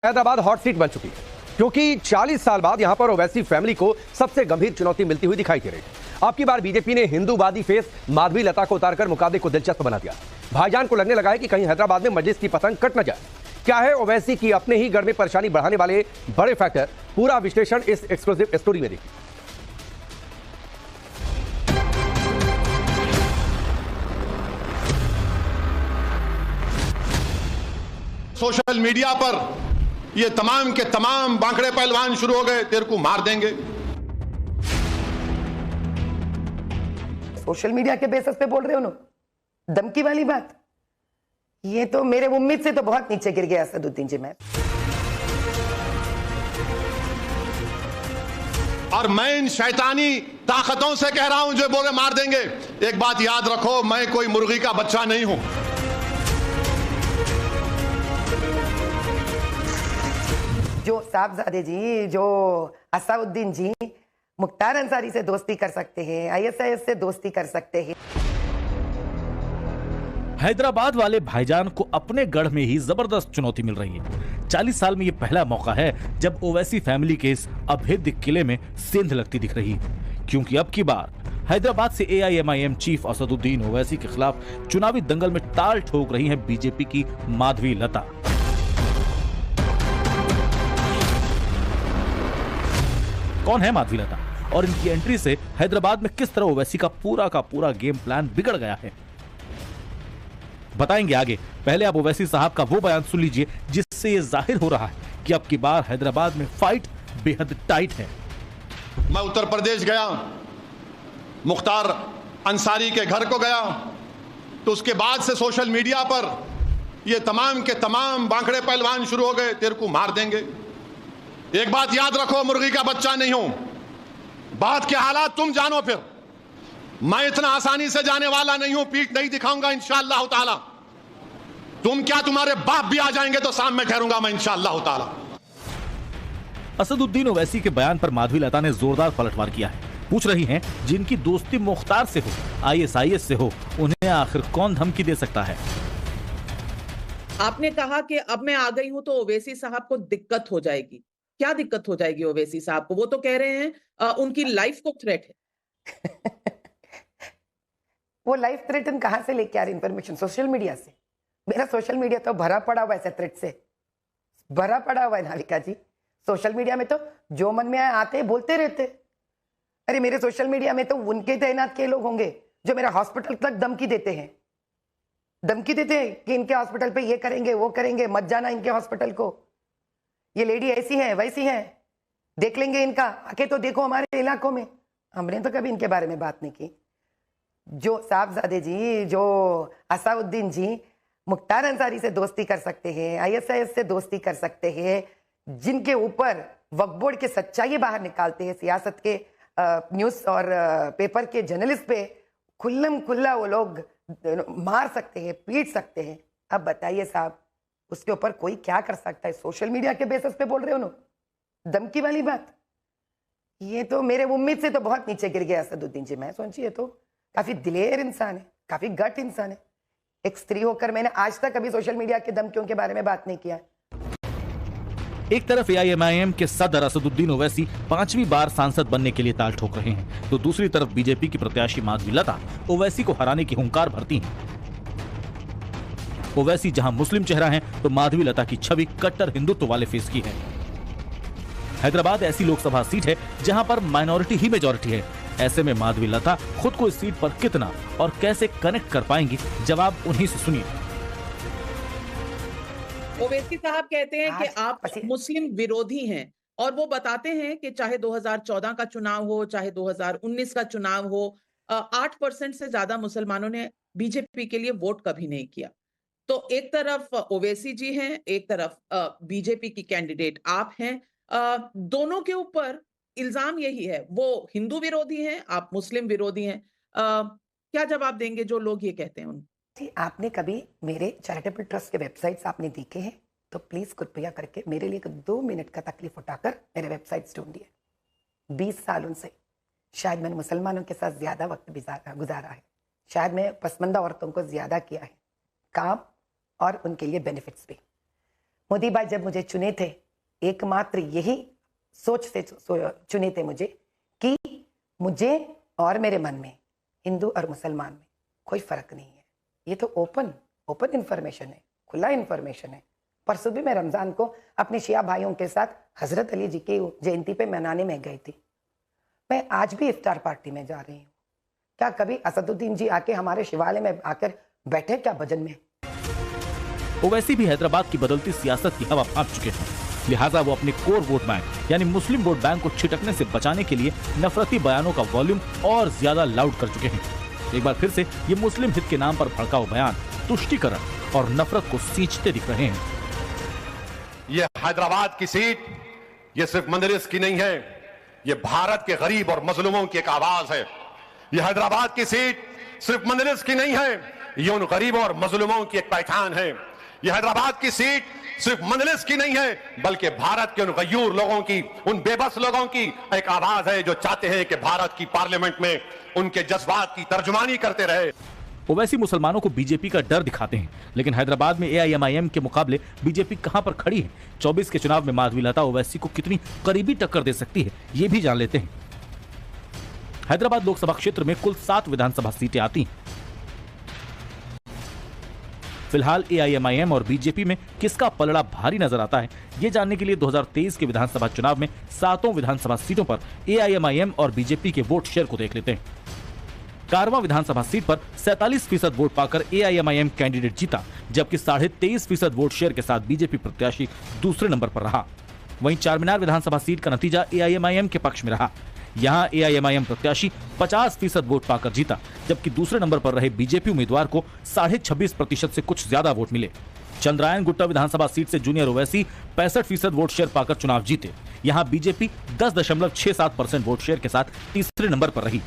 Hyderabad hot seat बन चुकी है क्योंकि 40 साल बाद यहां पर ओवैसी फैमिली को सबसे गंभीर चुनौती मिलती हुई दिखाई दे रही है। अब की बार बीजेपी ने हिंदूवादी फेस माधवी लता को उतारकर मुकाबले को दिलचस्प बना दिया। भाईजान को लगने लगा है कि कहीं हैदराबाद में मजलिस की पतंग कट न जाए। क्या है ओवैसी की अपने ही गढ़ में परेशानी बढ़ाने वाले बड़े फैक्टर, पूरा विश्लेषण इस एक्सक्लूसिव स्टोरी में देखिए। सोशल मीडिया पर ये तमाम के तमाम बांकड़े पहलवान शुरू हो गए, तेरे को मार देंगे। सोशल मीडिया के बेसिस पे बोल रहे हो ना, धमकी वाली बात, ये तो मेरे उम्मीद से तो बहुत नीचे गिर गया असदुद्दीन जी। और मैं इन शैतानी ताकतों से कह रहा हूं जो बोले मार देंगे, एक बात याद रखो, मैं कोई मुर्गी का बच्चा नहीं हूं। जो साहबजादे जी, जो असाउद्दीन जी मुख्तार अंसारी से दोस्ती कर सकते हैं, आईएसआईएस से दोस्ती कर सकते हैं। हैदराबाद वाले भाईजान को अपने गढ़ में ही जबरदस्त चुनौती मिल रही है। 40 साल में ये पहला मौका है जब ओवैसी फैमिली के इस अभेद्य किले में सेंध लगती दिख रही है, क्योंकि अब की बार हैदराबाद से एआईएमआईएम चीफ असदुद्दीन ओवैसी के खिलाफ चुनावी दंगल में ताल ठोक रही है बीजेपी की माधवी लता। कौन है माधवी लता और इनकी एंट्री से हैदराबाद में किस तरह ओवैसी का पूरा गेम प्लान बिगड़ गया है, बताएंगे आगे। पहले आप ओवैसी साहब का वो बयान सुन लीजिए जिससे ये जाहिर हो रहा है कि अब की बार हैदराबाद में फाइट बेहद टाइट है। मैं उत्तर प्रदेश गया, मुख्तार अंसारी के घर को गया, तो उसके बाद से सोशल मीडिया पर ये तमाम के तमाम बांकड़े पहलवान शुरू हो गए, तेरे को मार देंगे। एक बात याद रखो, मुर्गी का बच्चा नहीं हूं। बात के हालात तुम जानो, फिर मैं इतना आसानी से जाने वाला नहीं हूं, पीठ नहीं दिखाऊंगा इंशाअल्लाह ताला। तुम क्या, तुम्हारे बाप भी आ जाएंगे तो सामने ठहरूंगा मैं इंशाअल्लाह ताला। असदुद्दीन ओवैसी के बयान पर माधवी लता ने जोरदार पलटवार किया है। पूछ रही हैं, जिनकी दोस्ती मुख्तार से हो, आईएसआईएस से हो, उन्हें आखिर कौन धमकी दे सकता है। आपने कहा कि अब मैं आ गई हूं तो ओवैसी साहब को दिक्कत हो जाएगी। क्या दिक्कत हो जाएगी ओवैसी साहब को? वो तो कह रहे हैं उनकी लाइफ को थ्रेट है। वो लाइफ थ्रेटन कहां से लेके आ रही इंफॉर्मेशन? सोशल मीडिया से। मेरा सोशल मीडिया तो भरा पड़ा हुआ है ऐसे थ्रेट से, भरा पड़ा हुआ है नाविका जी। सोशल मीडिया में तो जो मन में आए आते बोलते रहते। अरे मेरे सोशल मीडिया में तो उनके तैनात के लोग होंगे जो मेरा हॉस्पिटल तक धमकी देते हैं, धमकी देते हैं कि इनके हॉस्पिटल पे ये करेंगे वो करेंगे, मत जाना इनके हॉस्पिटल को, ये लेडी ऐसी है वैसी है, देख लेंगे इनका, आके तो देखो हमारे इलाकों में। हमने तो कभी इनके बारे में बात नहीं की। जो साहबजादे जी, जो असाउद्दीन जी मुख्तार अंसारी से दोस्ती कर सकते हैं, आईएसआईएस से दोस्ती कर सकते हैं, जिनके ऊपर वक्फ बोर्ड के सच्चाई बाहर निकालते हैं, सियासत के न्यूज और पेपर के जर्नलिस्ट पे खुल्लम खुल्ला वो लोग मार सकते हैं, पीट सकते हैं। अब बताइए साहब, उसके ऊपर कोई क्या कर सकता है? सोशल मीडिया के बेसिस पे बोल रहे हो ना, धमकी वाली बात, ये तो मेरे उम्मीद से तो बहुत नीचे गिर गया असदुद्दीन जी। मैं सोचिए तो काफी दिलेर इंसान है, काफी गट इंसान है। एक स्त्री होकर मैंने आज तक कभी सोशल मीडिया के धमकियों के बारे में बात नहीं किया। एक तरफ एआईएमआईएम के सदर असदुद्दीन ओवैसी 5वीं बार सांसद बनने के लिए ताल ठोक रहे हैं, तो दूसरी तरफ बीजेपी की प्रत्याशी माधवी लता ओवैसी को हराने की हुंकार भरती हैं। ओवैसी जहां मुस्लिम चेहरा है तो माधवी लता की छवि कट्टर हिंदुत्व वाले फेस की है। हैदराबाद ऐसी लोकसभा सीट है जहां पर माइनॉरिटी ही मेजॉरिटी है। ऐसे में माधवी लता खुद को इस सीट पर कितना और कैसे कनेक्ट कर पाएंगी, जवाब उन्हीं से सुनिए। ओवैसी साहब कहते हैं कि आप मुस्लिम विरोधी हैं और वो बताते हैं कि चाहे 2014 का चुनाव हो, चाहे 2019 का चुनाव हो, 8% से ज्यादा मुसलमानों ने बीजेपी के लिए वोट कभी नहीं किया। तो एक तरफ ओवैसी जी हैं, एक तरफ बीजेपी की कैंडिडेट आप हैं। दोनों के ऊपर इल्जाम यही है, वो हिंदू विरोधी हैं, आप मुस्लिम विरोधी हैं। क्या जवाब देंगे जो लोग ये कहते हैं उन? जी, आपने कभी मेरे चैरिटेबल ट्रस्ट के वेबसाइट्स आपने देखे हैं तो प्लीज कृपया करके मेरे लिए 2 मिनट का तकलीफ उठाकर मेरे वेबसाइट्स ढूंढिए। 20 सालों से शायद मैंने मुसलमानों के साथ ज्यादा वक्त गुजारा है, शायद मैं पसमंदा औरतों को ज्यादा किया है काम और उनके लिए बेनिफिट्स भी। मोदी भाई जब मुझे चुने थे, एकमात्र यही सोच से चुने थे मुझे कि मुझे और मेरे मन में हिंदू और मुसलमान में कोई फर्क नहीं है। ये तो ओपन इंफॉर्मेशन है, खुला इंफॉर्मेशन है। परसों भी मैं रमजान को अपने शिया भाइयों के साथ हजरत अली जी की जयंती पे मनाने में गई थी। मैं आज भी इफ्तार पार्टी में जा रही हूँ। क्या कभी असदुद्दीन जी आके हमारे शिवालय में आकर बैठे क्या भजन में? ओवैसी भी हैदराबाद की बदलती सियासत की हवा भांप चुके हैं, लिहाजा वो अपने कोर वोट बैंक यानी मुस्लिम वोट बैंक को छिटकने से बचाने के लिए नफरती बयानों का वॉल्यूम और ज्यादा लाउड कर चुके हैं। एक बार फिर से ये मुस्लिम हित के नाम पर भड़काऊ बयान तुष्टीकरण और नफरत को सींचते दिख रहे हैं। ये हैदराबाद की सीट ये सिर्फ मजलिस की नहीं है, ये भारत के गरीब और मजलूमों की एक आवाज है। ये हैदराबाद की सीट सिर्फ मजलिस की नहीं है, ये उन गरीबों और मजलूमों की एक पहचान है। ये हैदराबाद की सीट सिर्फ मजलिस की नहीं है, बल्कि भारत के उन गयूर लोगों की, उन बेबस लोगों की एक आवाज है जो चाहते हैं कि भारत की पार्लियामेंट में उनके जज्बात की तर्जुमानी करते रहे। ओवैसी मुसलमानों को बीजेपी का डर दिखाते हैं, लेकिन हैदराबाद में एआईएमआईएम के मुकाबले बीजेपी कहां पर खड़ी है? 24 के चुनाव में माधवीलता ओवैसी को कितनी करीबी टक्कर दे सकती है, ये भी जान लेते हैं। हैदराबाद लोकसभा क्षेत्र में कुल 7 विधानसभा सीटें आती हैं। फिलहाल एआईएमआईएम और बीजेपी में किसका पलड़ा भारी नजर आता है, ये जानने के लिए 2023 के विधानसभा चुनाव में 7 विधानसभा सीटों पर एआईएमआईएम और बीजेपी के वोट शेयर को देख लेते हैं। कारवां विधानसभा सीट पर 47% वोट पाकर एआईएमआईएम कैंडिडेट जीता, जबकि 23.5% वोट शेयर के साथ बीजेपी प्रत्याशी दूसरे नंबर पर रहा। वहीं चारमीनार विधानसभा सीट का नतीजा एआईएमआईएम के पक्ष में रहा। यहां एआईएमआईएम प्रत्याशी 50% वोट पाकर जीता, जबकि दूसरे नंबर पर रहे बीजेपी उम्मीदवार को 26.5% से कुछ ज्यादा वोट मिले। चंद्रायन गुट्टा विधानसभा सीट से जूनियर ओवैसी 65% वोट शेयर पाकर चुनाव जीते। यहां बीजेपी 10.67% वोट शेयर के साथ तीसरे नंबर पर रही।